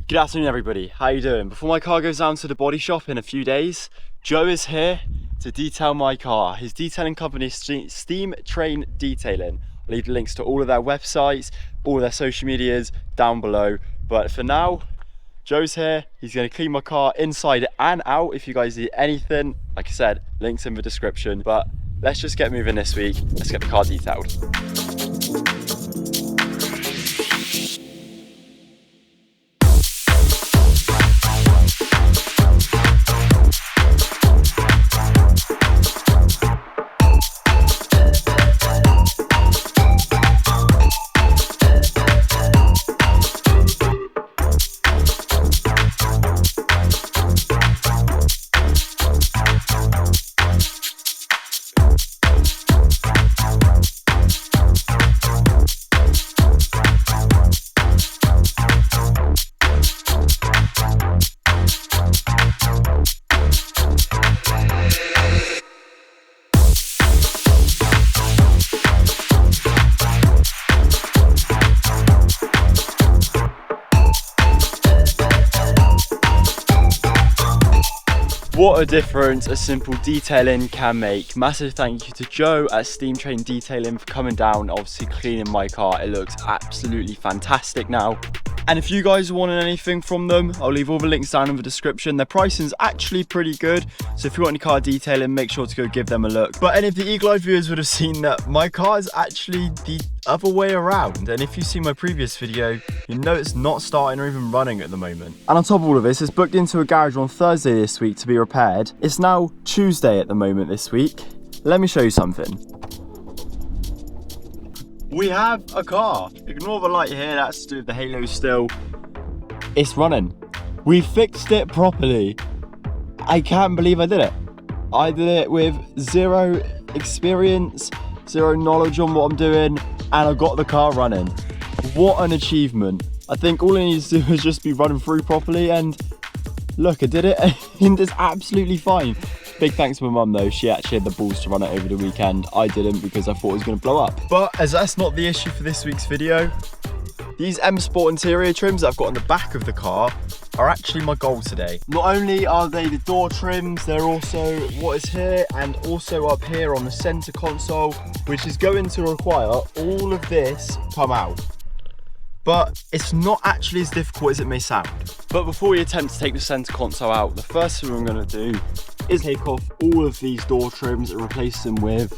Good afternoon everybody, how you doing? Before my car goes down to the body shop in a few days, Joe is here to detail my car. His detailing company is STEAMTRAING Detailing. I'll leave the links to all of their websites, all of their social medias down below. But for now, Joe's here. He's going to clean my car inside and out. If you guys need anything, like I said, links in the description. But let's just get moving this week. Let's get the car detailed. What a difference a simple detailing can make. Massive thank you to Joe at STEAMTRAING Detailing for coming down, obviously cleaning my car. It looks absolutely fantastic now. And if you guys want anything from them, I'll leave all the links down in the description. Their pricing's actually pretty good, so if you want any car detailing, make sure to go give them a look. But any of the Eagle Eye viewers would have seen that my car is actually the other way around. And if you see my previous video, you know it's not starting or even running at the moment. And on top of all of this, it's booked into a garage on Thursday this week to be repaired. It's now Tuesday at the moment this week. Let me show you something. We have a car. Ignore the light here, that's to do with the halo still. It's running. We fixed it properly. I can't believe I did it. I did it with zero experience, zero knowledge on what I'm doing, and I got the car running. What an achievement. I think all I need to do is just be running through properly, and look, I did it and it's absolutely fine. Big thanks to my mum though, she actually had the balls to run it over the weekend. I didn't because I thought it was going to blow up. But as that's not the issue for this week's video, these M Sport interior trims that I've got on the back of the car are actually my goal today. Not only are they the door trims, they're also what is here and also up here on the center console, which is going to require all of this come out. But it's not actually as difficult as it may sound. But before we attempt to take the center console out, the first thing I'm going to do is take off all of these door trims and replace them with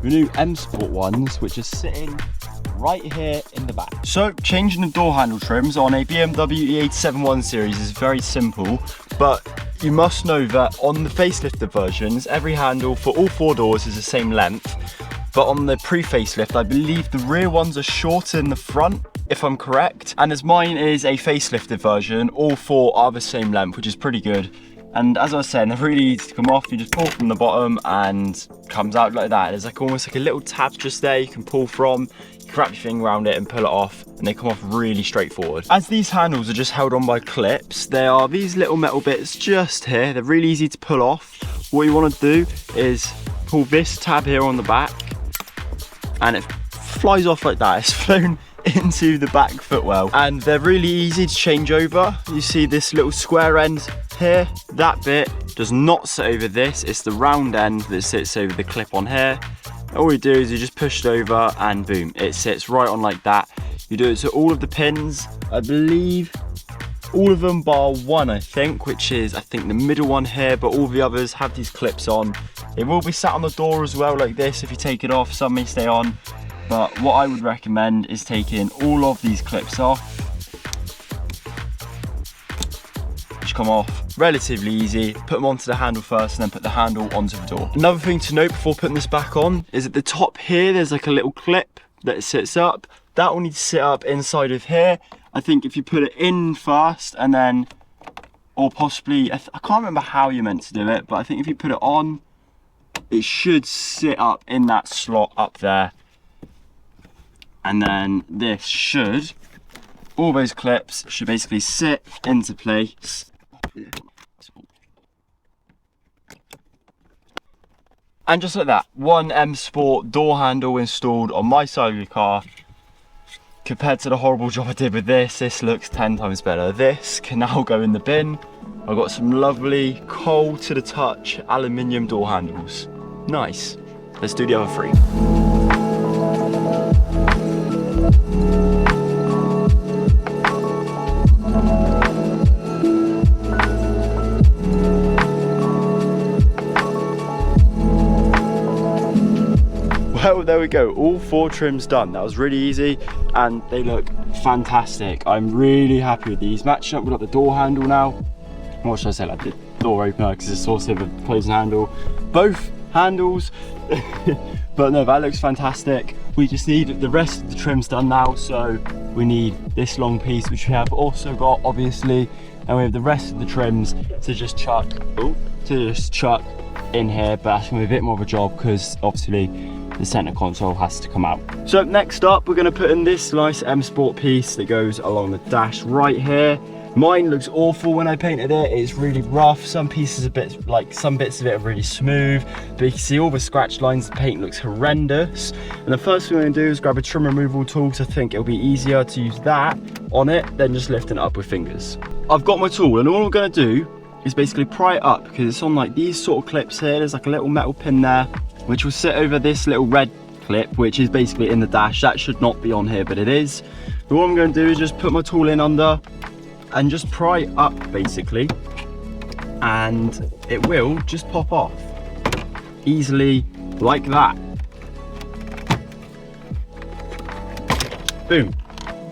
the new M Sport ones, which are sitting right here in the back. So changing the door handle trims on a BMW E871 series is very simple, but you must know that on the facelifted versions, every handle for all four doors is the same length. But on the pre-facelift, I believe the rear ones are shorter than the front, if I'm correct. And as mine is a facelifted version, all four are the same length, which is pretty good. And as I was saying, they're really easy to come off. You just pull from the bottom and comes out like that. There's like almost like a little tab just there you can pull from. You can wrap your finger around it and pull it off, and they come off really straightforward. As these handles are just held on by clips, there are these little metal bits just here. They're really easy to pull off. What you want to do is pull this tab here on the back, and it flies off like that. It's flown into the back footwell, and they're really easy to change over. You see this little square end here, that bit does not sit over this, it's the round end that sits over the clip on here. All you do is you just push it over and boom, it sits right on like that. You do it to all of the pins, I believe all of them bar one, I think, which is the middle one here, but all the others have these clips on. It will be sat on the door as well like this. If you take it off, some may stay on, but what I would recommend is taking all of these clips off, which come off relatively easy. Put them onto the handle first and then put the handle onto the door. Another thing to note before putting this back on is at the top here there's like a little clip that sits up. That will need to sit up inside of here. I think if you put it in first and then, or possibly, I can't remember how you're meant to do it, but I think if you put it on, it should sit up in that slot up there. And then this should, all those clips should basically sit into place. And just like that, one M Sport door handle installed on my side of the car. compared to the horrible job I did with this looks 10 times better. This can now go in the bin. I've got some lovely cold to the touch aluminium door handles. Nice. Let's do the other 3. Well, there we go, all 4 trims done. That was really easy and they look fantastic. I'm really happy with these. Matching up, we've got the door handle now. What should I say, like the door opener, because it's also a closing handle. Both handles, but no, that looks fantastic. We just need the rest of the trims done now, so we need this long piece, which we have also got, obviously, and we have the rest of the trims to just chuck in here, but that's gonna be a bit more of a job because obviously the center console has to come out. So next up, we're going to put in this nice M Sport piece that goes along the dash right here. Mine looks awful when I painted it. It's really rough. Some pieces some bits of it are really smooth, but you can see all the scratch lines. The paint looks horrendous. And the first thing I'm going to do is grab a trim removal tool, because I think it'll be easier to use that on it than just lifting it up with fingers. I've got my tool, and all I'm going to do is basically pry it up, because it's on like these sort of clips here. There's like a little metal pin there, which will sit over this little red clip, which is basically in the dash. That should not be on here, but it is. But what I'm going to do is just put my tool in under and just pry it up basically, and it will just pop off easily like that. Boom,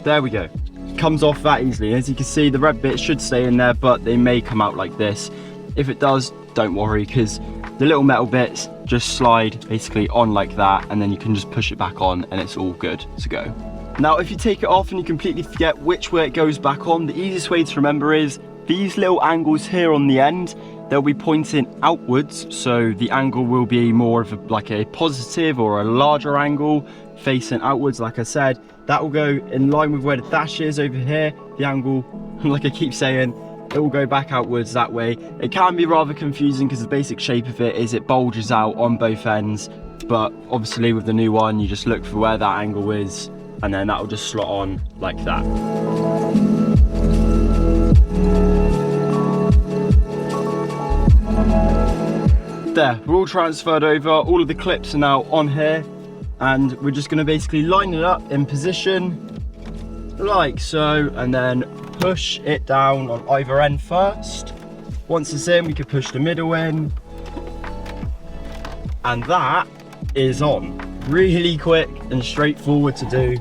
there we go. Comes off that easily. As you can see, the red bit should stay in there, but they may come out like this. If it does, don't worry, because the little metal bits just slide basically on like that, and then you can just push it back on and it's all good to go. Now, if you take it off and you completely forget which way it goes back on, the easiest way to remember is these little angles here on the end, they'll be pointing outwards, so the angle will be more of a positive or a larger angle facing outwards. Like I said, that will go in line with where the dash is over here. The angle, like I keep saying, it will go back outwards that way. It can be rather confusing because the basic shape of it is it bulges out on both ends, but obviously with the new one, you just look for where that angle is, and then that will just slot on like that. There, we're all transferred over. All of the clips are now on here, and we're just going to basically line it up in position like so, and then push it down on either end first. Once it's in, we can push the middle in, and that is on. Really quick and straightforward to do.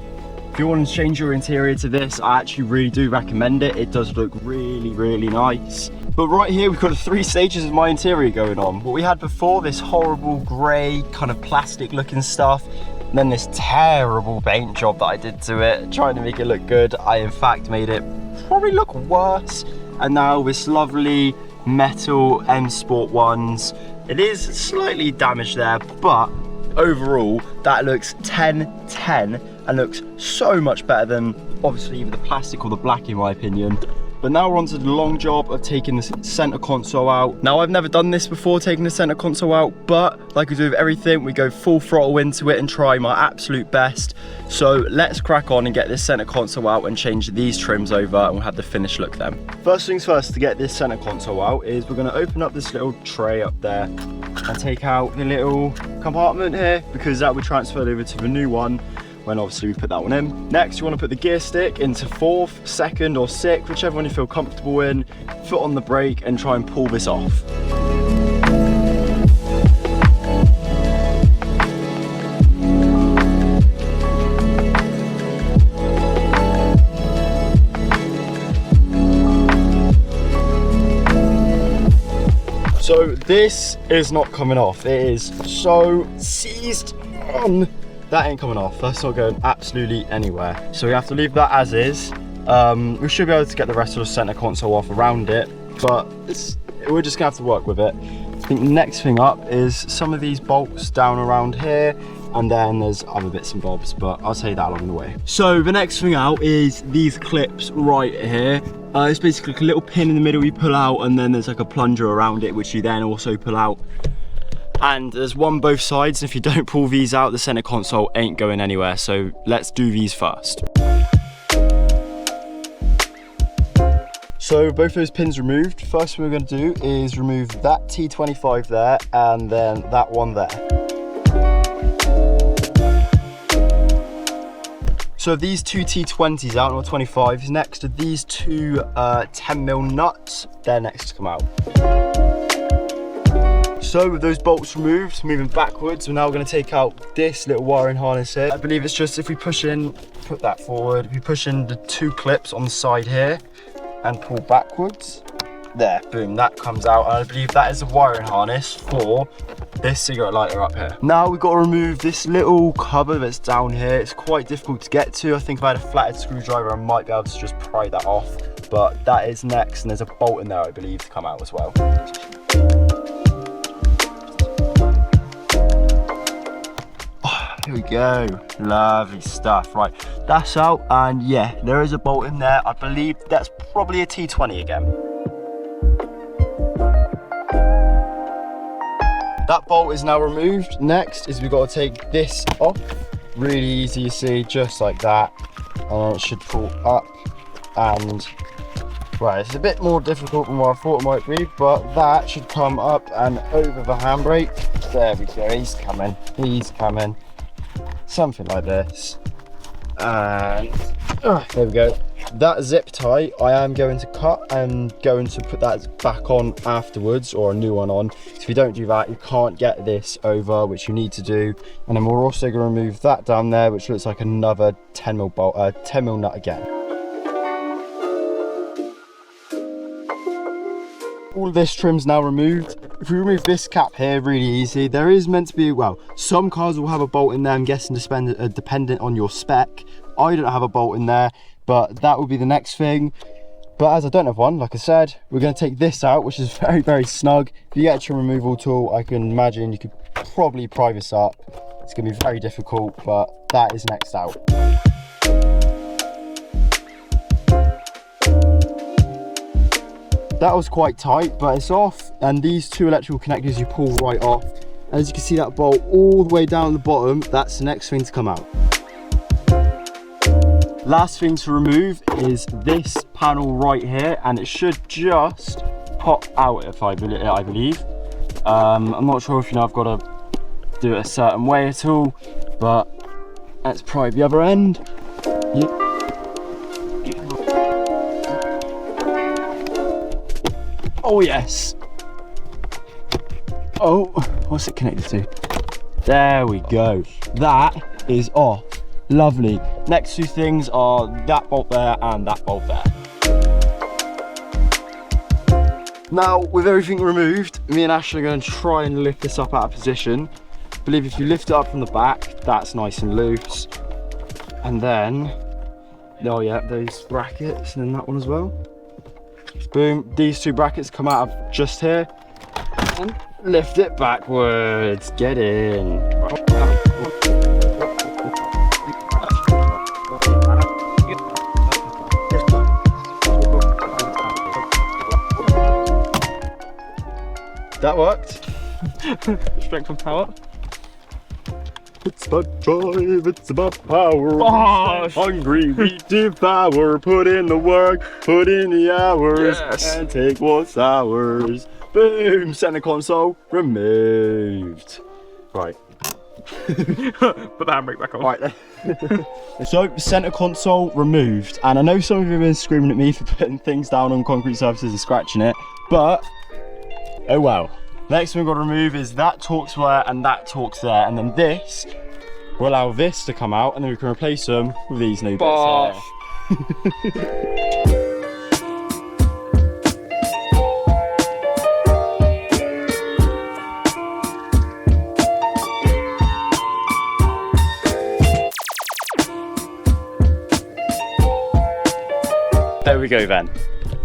If you want to change your interior to this, I actually really do recommend it. It does look really, really nice. But right here, we've got 3 stages of my interior going on. What we had before, this horrible grey kind of plastic looking stuff, and then this terrible paint job that I did to it, trying to make it look good. I in fact made it probably look worse. And now this lovely metal M Sport ones. It is slightly damaged there, but overall that looks 10/10 and looks so much better than obviously either the plastic or the black in my opinion. But now we're on to the long job of taking the center console out. Now, I've never done this before, taking the center console out, but like we do with everything, we go full throttle into it and try my absolute best. So let's crack on and get this center console out and change these trims over, and we'll have the finished look then. First things first, to get this center console out is we're gonna open up this little tray up there and take out the little compartment here, because that will be transferred over to the new one when obviously we put that one in. Next, you want to put the gear stick into 4th, 2nd or 6th, whichever one you feel comfortable in, foot on the brake and try and pull this off. So this is not coming off. It is so seized on. That ain't coming off. That's not going absolutely anywhere. So we have to leave that as is. We should be able to get the rest of the center console off around it, but we're just gonna have to work with it. I think the next thing up is some of these bolts down around here, and then there's other bits and bobs, but I'll tell you that along the way. So the next thing out is these clips right here. It's basically like a little pin in the middle you pull out, and then there's like a plunger around it, which you then also pull out. And there's one both sides. If you don't pull these out, the center console ain't going anywhere. So let's do these first. So both those pins removed. First thing we're going to do is remove that T25 there and then that one there. So these two T20s out, or 25s, next to these two 10mm nuts, they're next to come out. So with those bolts removed, moving backwards, we're now going to take out this little wiring harness here. I believe it's just if we push in, put that forward, if we push in the two clips on the side here and pull backwards, there, boom, that comes out. And I believe that is the wiring harness for this cigarette lighter up here. Now we've got to remove this little cover that's down here. It's quite difficult to get to. I think if I had a flathead screwdriver, I might be able to just pry that off, but that is next, and there's a bolt in there, I believe, to come out as well. Here we go, lovely stuff. Right, that's out, and yeah, there is a bolt in there. I believe that's probably a T20 again. That bolt is now removed. Next is we've got to take this off. Really easy, you see, just like that. And it should pull up, and right, it's a bit more difficult than what I thought it might be, but that should come up and over the handbrake. There we go, he's coming. Something like this. And there we go. That zip tie I am going to cut and going to put that back on afterwards, or a new one on. So if you don't do that, you can't get this over, which you need to do. And then we're also going to remove that down there, which looks like another 10mm bolt, 10mm nut again. All of this trim's now removed. If we remove this cap here, really easy. There is meant to be, well, some cars will have a bolt in there, I'm guessing dependent on your spec. I don't have a bolt in there, but that will be the next thing. But as I don't have one, like I said, we're going to take this out, which is very, very snug. If you get a trim removal tool, I can imagine you could probably pry this up. It's going to be very difficult, but that is next out. That was quite tight, but it's off, and these two electrical connectors you pull right off. As you can see, that bolt all the way down the bottom, that's the next thing to come out. Last thing to remove is this panel right here, and it should just pop out, if I believe. I'm not sure if you know I've got to do it a certain way at all, but let's pry the other end. Yeah. Oh yes. Oh, what's it connected to? There we go. That is off. Lovely. Next two things are that bolt there and that bolt there. Now, with everything removed, me and Ashley are going to try and lift this up out of position. I believe if you lift it up from the back, that's nice and loose. And then, oh yeah, those brackets, and then that one as well. Boom, these two brackets come out of just here, and lift it backwards, get in. That worked. Strength and power. It's about drive, it's about power. Oh, hungry, we devour. Put in the work, put in the hours, yes. And take what's ours. Boom, center console removed. Right. Put the handbrake back on. Right. So, center console removed. And I know some of you have been screaming at me for putting things down on concrete surfaces and scratching it, but oh wow. Next thing we've got to remove is that Torx wire and that Torx there, and then this will allow this to come out, and then we can replace them with these new bits here. There we go then.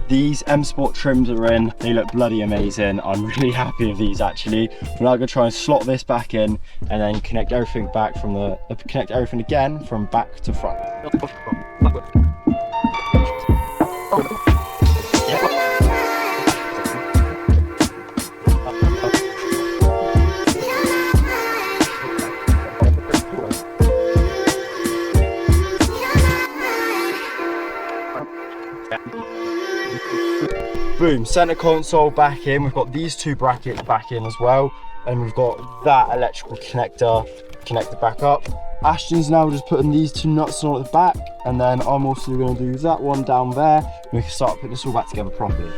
These M Sport trims are in, they look bloody amazing. I'm really happy with these actually. We're now gonna try and slot this back in and then connect everything back from the, connect everything again from back to front. Boom, center console back in. We've got these two brackets back in as well. And we've got that electrical connector connected back up. Ashton's now just putting these two nuts on at the back. And then I'm also gonna do that one down there. And we can start putting this all back together properly.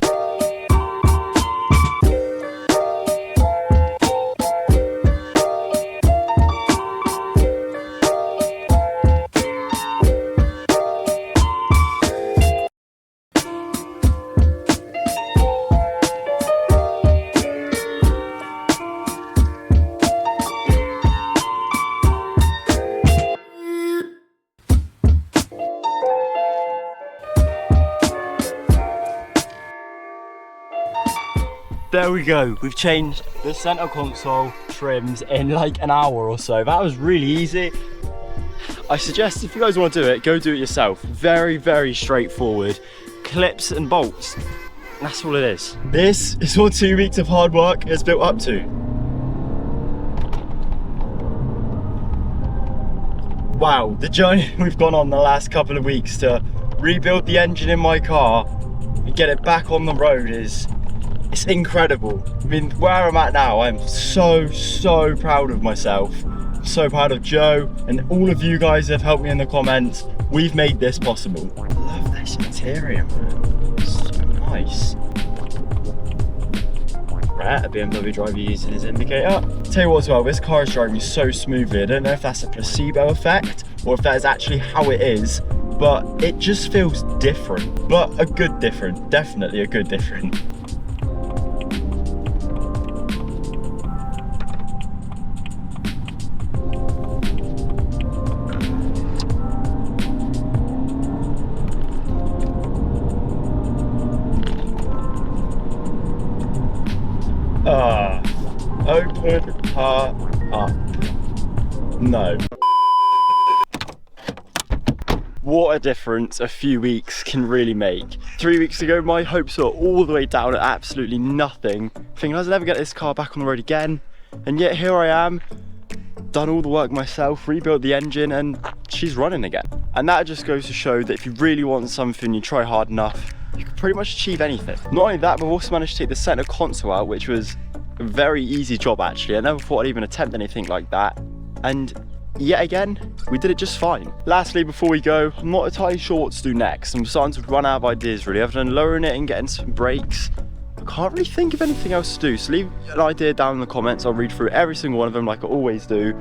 There we go, we've changed the center console trims in like an hour or so. That was really easy. I suggest if you guys want to do it, go do it yourself. Very, very straightforward. Clips and bolts, that's all it is. This is what 2 weeks of hard work has built up to. Wow, the journey we've gone on the last couple of weeks to rebuild the engine in my car and get it back on the road it's incredible. I mean, where I'm at now, I'm so proud of myself. I'm so proud of Joe and all of you guys that have helped me in the comments. We've made this possible. I love this interior, man. It's so nice. Right, a BMW driver using his indicator. Tell you what as well, this car is driving so smoothly. I don't know if that's a placebo effect or if that is actually how it is, but it just feels different. But a good different, definitely a good different. Open her up. No. What a difference a few weeks can really make. 3 weeks ago, my hopes were all the way down at absolutely nothing. Thinking I was never get this car back on the road again. And yet here I am, done all the work myself, rebuilt the engine, and she's running again. And that just goes to show that if you really want something, you try hard enough, you can pretty much achieve anything. Not only that, but we've also managed to take the center console out, which was a very easy job actually. I never thought I'd even attempt anything like that. And yet again, we did it just fine. Lastly, before we go, I'm not entirely sure what to do next. I'm starting to run out of ideas really. Other than lowering it and getting some brakes, I can't really think of anything else to do. So leave an idea down in the comments. I'll read through every single one of them like I always do.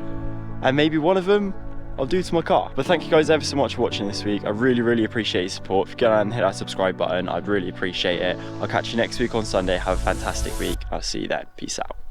And maybe one of them I'll do to my car. But thank you guys ever so much for watching this week. I really appreciate your support. If you go down and hit that subscribe button, I'd really appreciate it. I'll catch you next week on Sunday. Have a fantastic week. I'll see you then. Peace out.